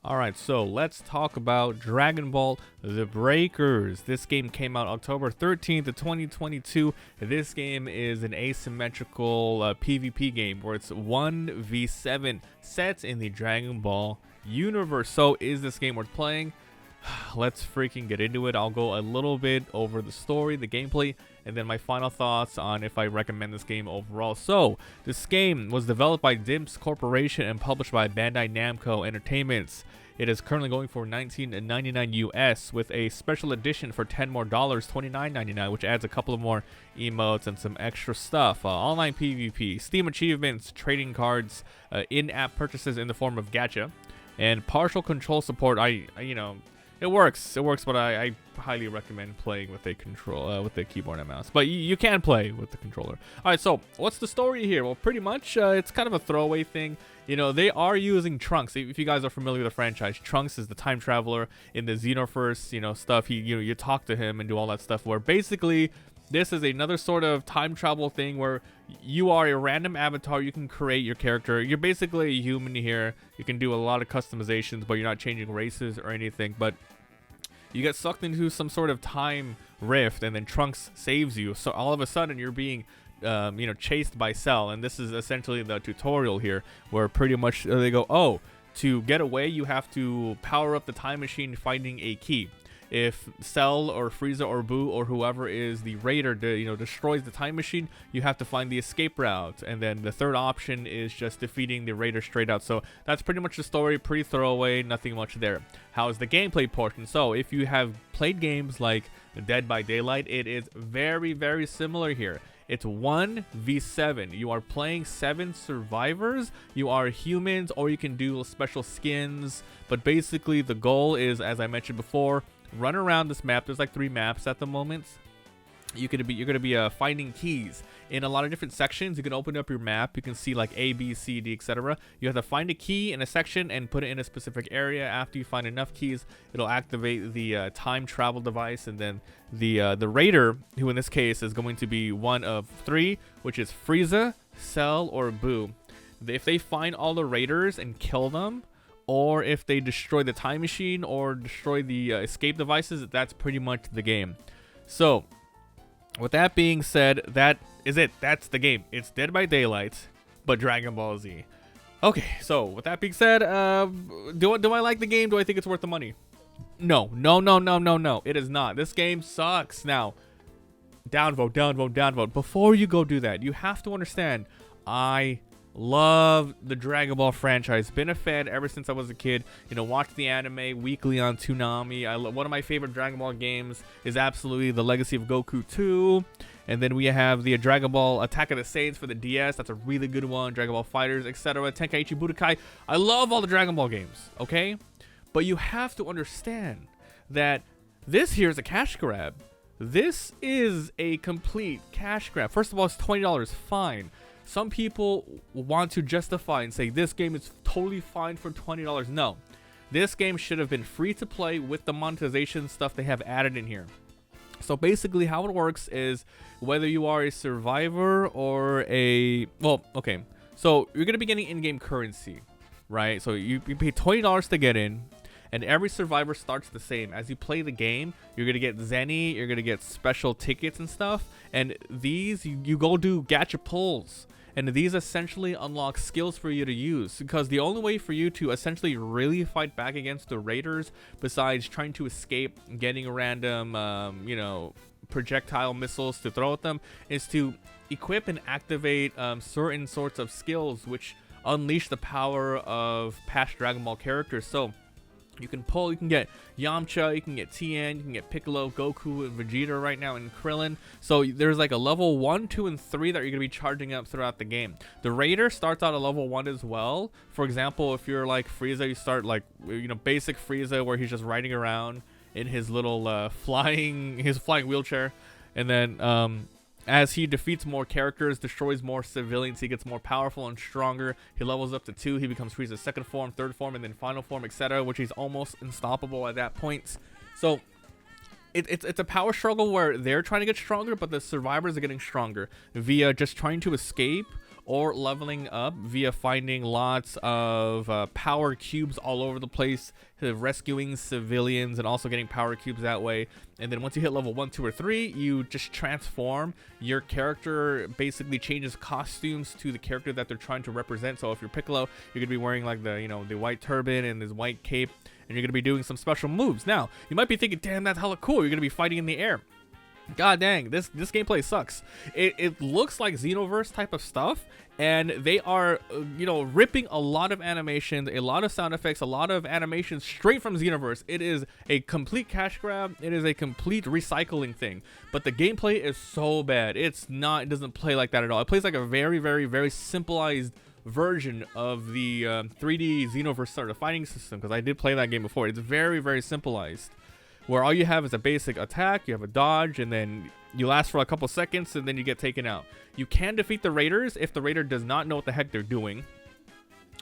Alright, so let's talk about Dragon Ball The Breakers. This game came out October 13th of 2022. This game is an asymmetrical PvP game where it's 1v7 set in the Dragon Ball universe. So is this game worth playing? Let's freaking get into it. I'll go a little bit over the story, the gameplay, and then my final thoughts on if I recommend this game overall. So, this game was developed by Dimps Corporation and published by Bandai Namco Entertainments. It is currently going for $19.99 US with a special edition for $10 more, $29.99, which adds a couple of more emotes and some extra stuff. Online PvP, Steam achievements, trading cards, in-app purchases in the form of gacha, and partial control support. It works, but I highly recommend playing with a control with the keyboard and mouse. But you can play with the controller. All right, so what's the story here? Well, pretty much it's kind of a throwaway thing. You know, they are using Trunks. If you guys are familiar with the franchise, Trunks is the time traveler in the Xenoverse, stuff. You talk to him and do all that stuff. Where basically this is another sort of time travel thing where you are a random avatar. You can create your character. You're basically a human here. You can do a lot of customizations, but you're not changing races or anything. But you get sucked into some sort of time rift, and then Trunks saves you. So all of a sudden, you're being, chased by Cell. And this is essentially the tutorial here, where pretty much they go, oh, to get away, you have to power up the time machine, finding a key. If Cell or Frieza or Boo or whoever is the raider, destroys the time machine, you have to find the escape route. And then the third option is just defeating the raider straight out. So that's pretty much the story, pretty throwaway, nothing much there. How is the gameplay portion? So if you have played games like Dead by Daylight, it is very, very similar here. It's 1v7. You are playing 7 survivors. You are humans, or you can do special skins. But basically the goal is, as I mentioned before, run around this map. There's like 3 maps at the moment. You're gonna be finding keys in a lot of different sections. You can open up your map. You can see like A, B, C, D, etc. You have to find a key in a section and put it in a specific area. After you find enough keys, it'll activate the time travel device, and then the raider, who in this case is going to be one of 3, which is Frieza, Cell, or Boo. If they find all the raiders and kill them, or if they destroy the time machine or destroy the escape devices, that's pretty much the game. So, with that being said, that is it. That's the game. It's Dead by Daylight, but Dragon Ball Z. Okay, so with that being said, do I like the game? Do I think it's worth the money? No. It is not. This game sucks. Now, downvote. Before you go do that, you have to understand, I love the Dragon Ball franchise. Been a fan ever since I was a kid. Watch the anime weekly on Toonami. One of my favorite Dragon Ball games is absolutely the Legacy of Goku 2. And then we have the Dragon Ball Attack of the Saints for the DS. That's a really good one. Dragon Ball FighterZ, etc. Tenkaichi Budokai. I love all the Dragon Ball games, okay? But you have to understand that this here is a cash grab. This is a complete cash grab. First of all, it's $20, fine. Some people want to justify and say this game is totally fine for $20. No, this game should have been free to play with the monetization stuff they have added in here. So basically how it works is whether you are a survivor or so you're going to be getting in-game currency, right? So you pay $20 to get in, and every survivor starts the same. As you play the game, you're going to get Zenny, you're going to get special tickets and stuff, and these, you go do gacha pulls. And these essentially unlock skills for you to use, because the only way for you to essentially really fight back against the raiders, besides trying to escape, getting random, projectile missiles to throw at them, is to equip and activate certain sorts of skills which unleash the power of past Dragon Ball characters. So you can get Yamcha, you can get Tien, you can get Piccolo, Goku, and Vegeta right now, and Krillin. So there's like a level 1, 2, and 3 that you're going to be charging up throughout the game. The Raider starts out at level 1 as well. For example, if you're like Frieza, you start like, basic Frieza, where he's just riding around in his little flying wheelchair. And then as he defeats more characters, destroys more civilians, he gets more powerful and stronger. He levels up to 2. He becomes Frieza's 2nd form, 3rd form, and then final form, etc., which he's almost unstoppable at that point. So it's a power struggle where they're trying to get stronger, but the survivors are getting stronger via just trying to escape or leveling up via finding lots of power cubes all over the place, rescuing civilians and also getting power cubes that way. And then once you hit level 1, 2, or 3, you just transform. Your character basically changes costumes to the character that they're trying to represent. So if you're Piccolo, you're gonna be wearing like the, you know, the white turban and this white cape, and you're gonna be doing some special moves. Now you might be thinking, damn, that's hella cool, you're gonna be fighting in the air. God dang, this gameplay sucks. It looks like Xenoverse type of stuff, and they are, you know, ripping a lot of animations, a lot of sound effects, a lot of animations straight from Xenoverse. It is a complete cash grab. It is a complete recycling thing. But the gameplay is so bad. It doesn't play like that at all. It plays like a very, very, very simplified version of the 3D Xenoverse sort of fighting system, because I did play that game before. It's very, very simplified, where all you have is a basic attack, you have a dodge, and then you last for a couple seconds, and then you get taken out. You can defeat the raiders if the raider does not know what the heck they're doing.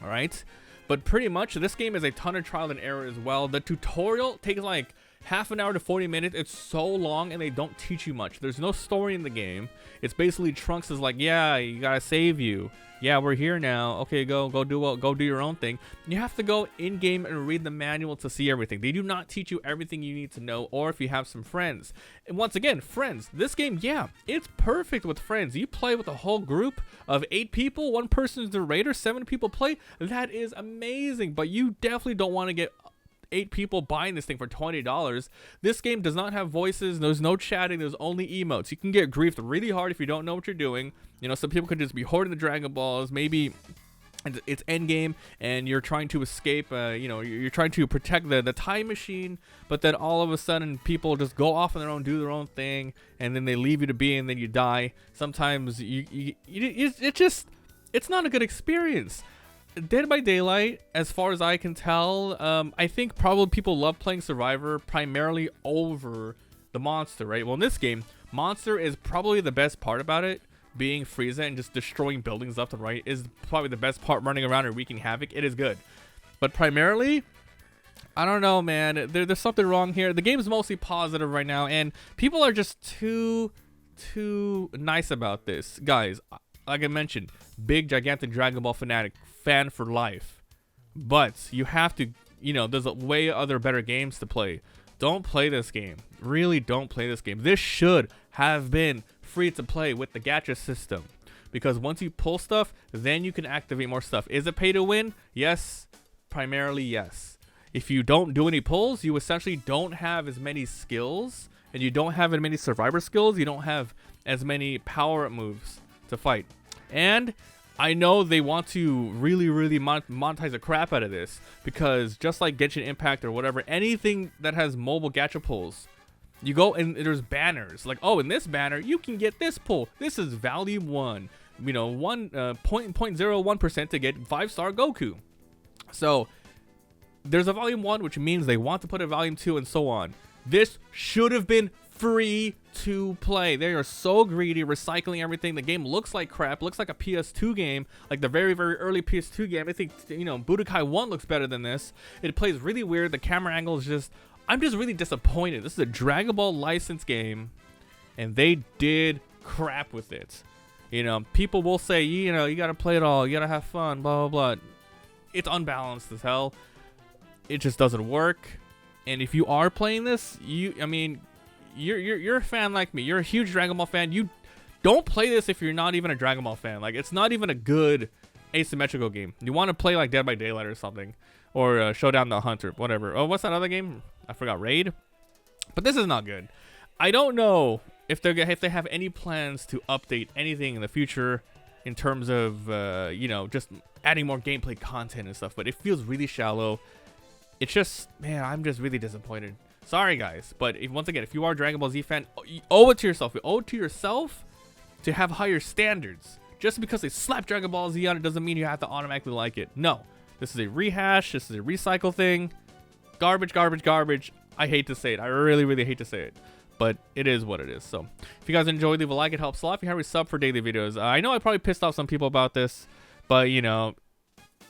Alright? But pretty much, this game is a ton of trial and error as well. The tutorial takes like half an hour to 40 minutes. It's so long, and they don't teach you much. There's no story in the game. It's basically Trunks is like, yeah, you gotta save you. Yeah, we're here now. Okay, go do your own thing. You have to go in game and read the manual to see everything. They do not teach you everything you need to know, or if you have some friends. And once again, friends. This game, yeah, it's perfect with friends. You play with a whole group of 8 people. One person's the raider. 7 people play. That is amazing. But you definitely don't want to get 8 people buying this thing for $20. This game does not have voices. There's no chatting. There's only emotes. You can get griefed really hard if you don't know what you're doing. You know, some people could just be hoarding the Dragon Balls. Maybe it's endgame and you're trying to escape. You know, you're trying to protect the time machine, but then all of a sudden people just go off on their own, do their own thing, and then they leave you to be, and then you die. Sometimes it's not a good experience. Dead by Daylight, as far as I can tell, I think probably people love playing Survivor primarily over the monster, right? Well, in this game, monster is probably the best part about it. Being Frieza and just destroying buildings left and right is probably the best part. Running around and wreaking havoc, it is good. But primarily, I don't know, man. There's something wrong here. The game's mostly positive right now, and people are just too nice about this. Guys, like I mentioned, big, gigantic Dragon Ball fanatic, fan for life. But you have to, you know, there's a way other better games to play. Don't play this game. Really don't play this game. This should have been free to play with the gacha system, because once you pull stuff, then you can activate more stuff. Is it pay to win? Yes. Primarily yes. If you don't do any pulls, you essentially don't have as many skills, and you don't have as many survivor skills. You don't have as many power-up moves to fight. And I know they want to really monetize the crap out of this, because just like Genshin Impact or whatever, anything that has mobile gacha pulls, you go and there's banners like, oh, in this banner you can get this pull. This is volume 1, you know, 0.01% to get 5-star Goku. So there's a volume 1, which means they want to put a volume 2 and so on. This should have been free to play. They are so greedy, recycling everything. The game looks like crap, looks like a PS2 game, like the very early PS2 game. I think, you know, Budokai 1 looks better than this. It plays really weird. The camera angle is just, I'm just really disappointed. This is a Dragon Ball licensed game, and they did crap with it. You know, people will say, you know, you gotta play it all, you gotta have fun, blah blah blah. It's unbalanced as hell. It just doesn't work. And if you are playing this, I mean, you're a fan like me. You're a huge Dragon Ball fan. You don't play this if you're not even a Dragon Ball fan. Like, it's not even a good asymmetrical game. You want to play like Dead by Daylight or something, or Showdown the Hunter, whatever. Oh, what's that other game? I forgot. Raid. But this is not good. I don't know if they have any plans to update anything in the future in terms of you know, just adding more gameplay content and stuff. But it feels really shallow. It's just, man, I'm just really disappointed. Sorry, guys, but once again, if you are a Dragon Ball Z fan, you owe it to yourself. You owe it to yourself to have higher standards. Just because they slap Dragon Ball Z on it doesn't mean you have to automatically like it. No, this is a rehash. This is a recycle thing. Garbage, garbage, garbage. I hate to say it. I really hate to say it, but it is what it is. So if you guys enjoyed, leave a like. It helps a lot. If you have a sub for daily videos. I know I probably pissed off some people about this, but you know,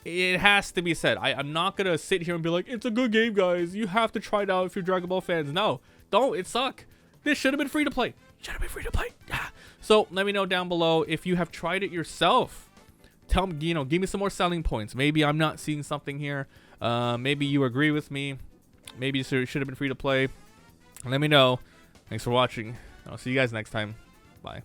it has to be said. I'm not gonna sit here and be like, it's a good game, guys, you have to try it out if you're Dragon Ball fans. No, don't. It suck. This should have been free to play. Should have been free to play. Yeah. So let me know down below if you have tried it yourself. tell me, give me some more selling points. Maybe I'm not seeing something here. Maybe you agree with me. Maybe it should have been free to play. Let me know. Thanks for watching. I'll see you guys next time. Bye.